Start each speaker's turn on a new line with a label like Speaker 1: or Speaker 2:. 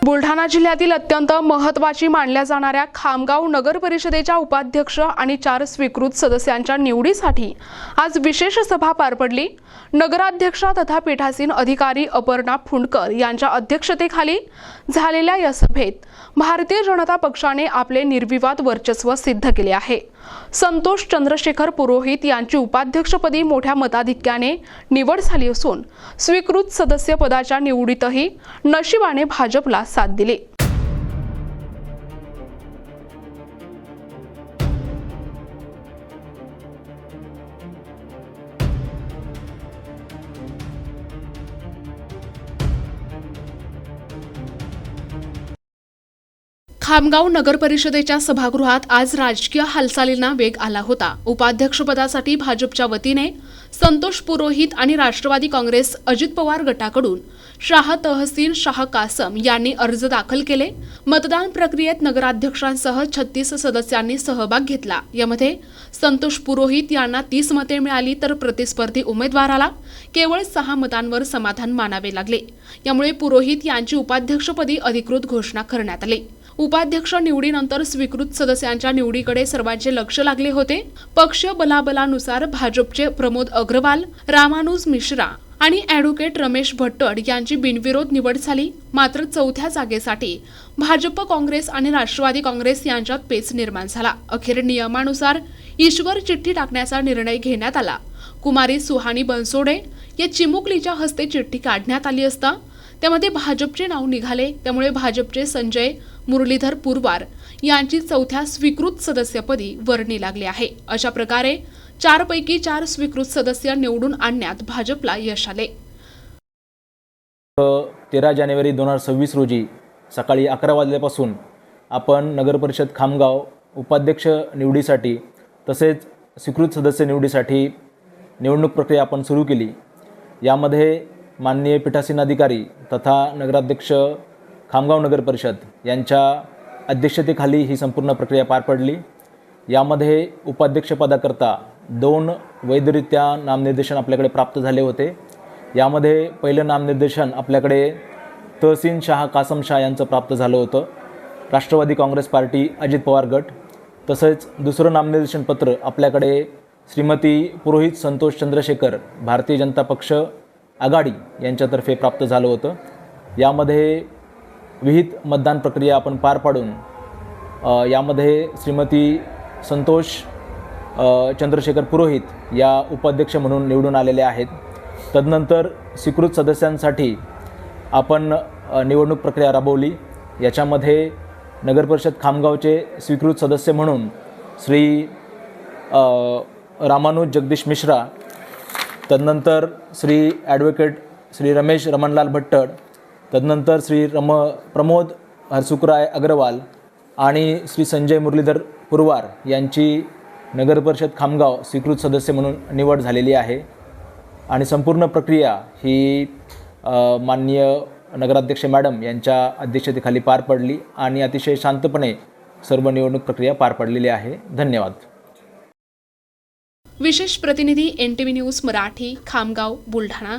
Speaker 1: बुलढाणा जिल्ह्यातील अत्यंत महत्त्वाची मानल्या जाणाऱ्या खामगाव नगर परिषदेच्या उपाध्यक्ष आणि 4 स्वीकृत सदस्यांच्या निवडीसाठी आज विशेष सभा पार पडली। नगराध्यक्षा तथा पीठासीन अधिकारी अपर्णा फुंडकर यांच्या अध्यक्षतेखाली झालेल्या या सभेत भारतीय जनता पक्षाने आपले निर्विवाद वर्चस्व सिद्ध केले आहे। संतोष चंद्रशेखर पुरोहित यांची उपाध्यक्षपदी मोठ्या मताधिक्याने निवड झाली असून स्वीकृत सदस्य पदाच्या निवडीतही नशिबाने भाजपला साथ दिली। खामगाव नगर परिषदेच्या सभागृहात आज राजकीय हालचालींना वेग आला होता। उपाध्यक्षपदासाठी भाजपच्या वतीने संतोष पुरोहित आणि राष्ट्रवादी काँग्रेस अजित पवार गटाकडून शाह तहसीन शाह कासम यांनी अर्ज दाखल केले। मतदान प्रक्रियेत नगराध्यक्षांसह 36 सदस्यांनी सहभाग घेतला। यामध्ये संतोष पुरोहित यांना 30 मते मिळाली तर प्रतिस्पर्धी उमेदवाराला केवळ 6 मतांवर समाधान मानावे लागले। यामुळे पुरोहित यांची उपाध्यक्षपदी अधिकृत घोषणा करण्यात आली। उपाध्यक्ष निवडीनंतर स्वीकृत सदस्यांच्या निवडीकडे सर्वांचे लक्ष लागले होते। पक्ष बलाबलानुसार भाजपचे प्रमोद अग्रवाल, रामानुज मिश्रा आणि ॲडव्होकेट रमेश भट्टड यांची बिनविरोध निवड झाली। मात्र 4थ्या जागेसाठी भाजप, काँग्रेस आणि राष्ट्रवादी काँग्रेस यांच्यात पेच निर्माण झाला। अखेर नियमानुसार ईश्वर चिठ्ठी टाकण्याचा निर्णय घेण्यात आला। कुमारी सुहानी बनसोडे या चिमुकलीच्या हस्ते चिठ्ठी काढण्यात आली असता त्यामध्ये भाजपचे नाव निघाले। त्यामुळे भाजपचे संजय मुरलीधर पुरवार यांची 4थ्या स्वीकृत सदस्यपदी वर्णी लागली आहे। अशा प्रकारे 4 पैकी 4 स्वीकृत सदस्य निवडून आणण्यात भाजपला यश आले।
Speaker 2: 13 जानेवारी 2026 रोजी सकाळी 11 वाजल्यापासून आपण नगर परिषद खामगाव उपाध्यक्ष निवडीसाठी तसेच स्वीकृत सदस्य निवडीसाठी निवडणूक प्रक्रिया आपण सुरू केली। यामध्ये माननीय पीठासीन अधिकारी तथा नगराध्यक्ष खामगाव नगर परिषद यांच्या अध्यक्षतेखाली ही संपूर्ण प्रक्रिया पार पडली। यामध्ये उपाध्यक्षपदाकरता 2 वैधरित्या नामनिर्देशन आपल्याकडे प्राप्त झाले होते। यामध्ये पहिलं नामनिर्देशन आपल्याकडे तहसीन शाह कासम शाह यांचं प्राप्त झालं होतं, राष्ट्रवादी काँग्रेस पार्टी अजित पवार गट। तसेच दुसरं नामनिर्देशन पत्र आपल्याकडे श्रीमती पुरोहित संतोष चंद्रशेखर भारतीय जनता पक्ष आघाडी यांच्यातर्फे प्राप्त झालं होतं। यामध्ये विहित मतदान प्रक्रिया आपण पार पाडून यामध्ये श्रीमती संतोष चंद्रशेखर पुरोहित या उपाध्यक्ष म्हणून निवडून आलेल्या आहेत। तदनंतर स्वीकृत सदस्यांसाठी आपण निवडणूक प्रक्रिया राबवली। याच्यामध्ये नगर परिषद खामगावचे स्वीकृत सदस्य म्हणून श्री रामानुज जगदीश मिश्रा, तदनंतर श्री ॲडव्होकेट श्री रमेश रमणलाल भट्टड, तदनंतर श्री प्रमोद हरसुखराय अग्रवाल आणि श्री संजय मुरलीधर पुरवार यांची नगर परिषद खामगाव स्वीकृत सदस्य म्हणून निवड झालेली आहे। आणि संपूर्ण प्रक्रिया ही माननीय नगराध्यक्ष मॅडम यांच्या अध्यक्षतेखाली पार पडली आणि अतिशय शांतपणे सर्व निवडणूक प्रक्रिया पार पडलेली आहे। धन्यवाद।
Speaker 1: विशेष प्रतिनिधी NTV न्यूज मराठी, खामगाव, बुलढाणा।